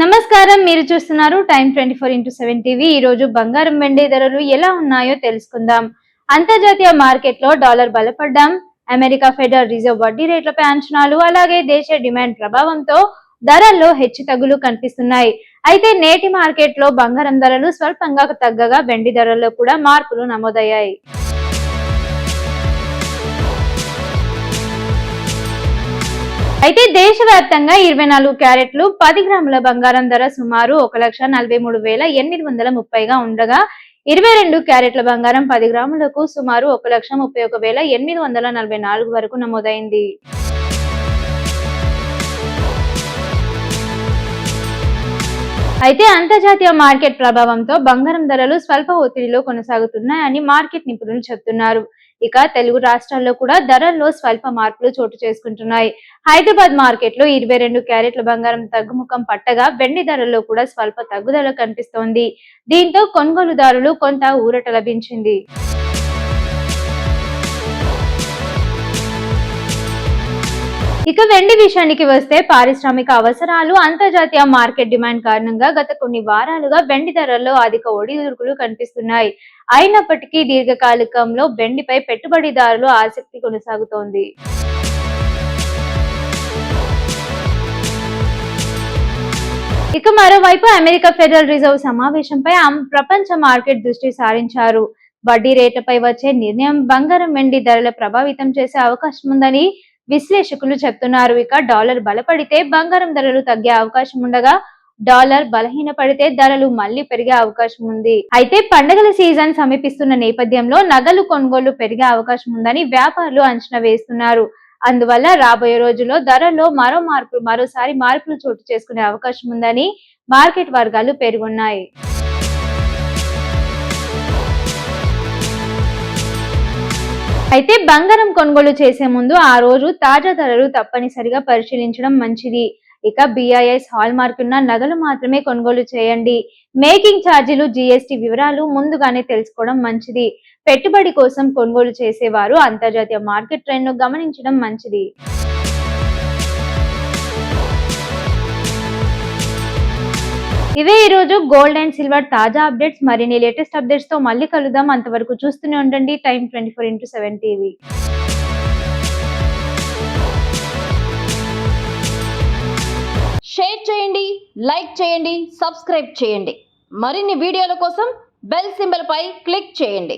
నమస్కారం, మీరు చూస్తున్నారు టైమ్ 24x7 టీవీ. ఈ రోజు బంగారం వెండి ధరలు ఎలా ఉన్నాయో తెలుసుకుందాం. అంతర్జాతీయ మార్కెట్లో డాలర్ బలపడ్డం, అమెరికా ఫెడరల్ రిజర్వ్ వడ్డీ రేట్లపై అంచనాలు, అలాగే దేశ డిమాండ్ ప్రభావంతో ధరల్లో హెచ్చుతగ్గులు కనిపిస్తున్నాయి. అయితే నేటి మార్కెట్లో బంగారం ధరలు స్వల్పంగా తగ్గగా వెండి ధరల్లో కూడా మార్పులు నమోదయ్యాయి. అయితే దేశవ్యాప్తంగా 24 క్యారెట్లు 10 గ్రాముల బంగారం ధర సుమారు 1,43,830గా ఉండగా 22 క్యారెట్ల బంగారం 10 గ్రాములకు సుమారు 1,31,844 వరకు నమోదైంది. అయితే అంతర్జాతీయ మార్కెట్ ప్రభావంతో బంగారం ధరలు స్వల్ప ఒత్తిడిలో కొనసాగుతున్నాయని మార్కెట్ నిపుణులు చెబుతున్నారు. ఇక తెలుగు రాష్ట్రాల్లో కూడా ధరల్లో స్వల్ప మార్పులు చోటు చేసుకుంటున్నాయి. హైదరాబాద్ మార్కెట్లో 22 క్యారెట్ల బంగారం తగ్గుముఖం పట్టగా వెండి ధరల్లో కూడా స్వల్ప తగ్గుదల కనిపిస్తోంది. దీంతో కొనుగోలుదారులు కొంత ఊరట లభించింది. ఇక వెండి విషయానికి వస్తే పారిశ్రామిక అవసరాలు, అంతర్జాతీయ మార్కెట్ డిమాండ్ కారణంగా గత కొన్ని వారాలుగా వెండి ధరల్లో అధిక ఒడిదుడుకులు కనిపిస్తున్నాయి. అయినప్పటికీ దీర్ఘకాలికంలో వెండిపై పెట్టుబడిదారులు ఆసక్తి కొనసాగుతోంది. ఇక మరోవైపు అమెరికా ఫెడరల్ రిజర్వ్ సమావేశంపై ప్రపంచ మార్కెట్ దృష్టి సారించారు. వడ్డీ రేట్లపై వచ్చే నిర్ణయం బంగారం వెండి ధరల ప్రభావితం చేసే అవకాశం ఉందని విశ్లేషకులు చెప్తున్నారు. ఇక డాలర్ బలపడితే బంగారం ధరలు తగ్గే అవకాశం ఉండగా డాలర్ బలహీనపడితే ధరలు మళ్లీ పెరిగే అవకాశం ఉంది. అయితే పండుగల సీజన్ సమీపిస్తున్న నేపథ్యంలో నగలు కొనుగోలు పెరిగే అవకాశం ఉందని వ్యాపారులు అంచనా వేస్తున్నారు. అందువల్ల రాబోయే రోజుల్లో ధరల్లో మరోసారి మార్పులు చోటు చేసుకునే అవకాశం ఉందని మార్కెట్ వర్గాలు పేర్కొన్నాయి. అయితే బంగారం కొనుగోలు చేసే ముందు ఆ రోజు తాజా ధరలు తప్పనిసరిగా పరిశీలించడం మంచిది. ఇక BIS హాల్ మార్క్ ఉన్న నగలు మాత్రమే కొనుగోలు చేయండి. మేకింగ్ ఛార్జీలు, GST వివరాలు ముందుగానే తెలుసుకోవడం మంచిది. పెట్టుబడి కోసం కొనుగోలు చేసేవారు అంతర్జాతీయ మార్కెట్ ట్రెండ్ను గమనించడం మంచిది. ఇవే ఈ రోజు గోల్డ్ అండ్ సిల్వర్ తాజా అప్డేట్స్. మరిన్ని లేటెస్ట్ అప్డేట్స్ తో మళ్ళీ కలుద్దాం. అంతవరకు చూస్తూనే ఉండండి టైమ్ 24x7 టీవీ. షేర్ చేయండి, లైక్ చేయండి, సబ్స్క్రైబ్ చేయండి. మరిన్ని వీడియోల కోసం బెల్ సింబల్ పై క్లిక్ చేయండి.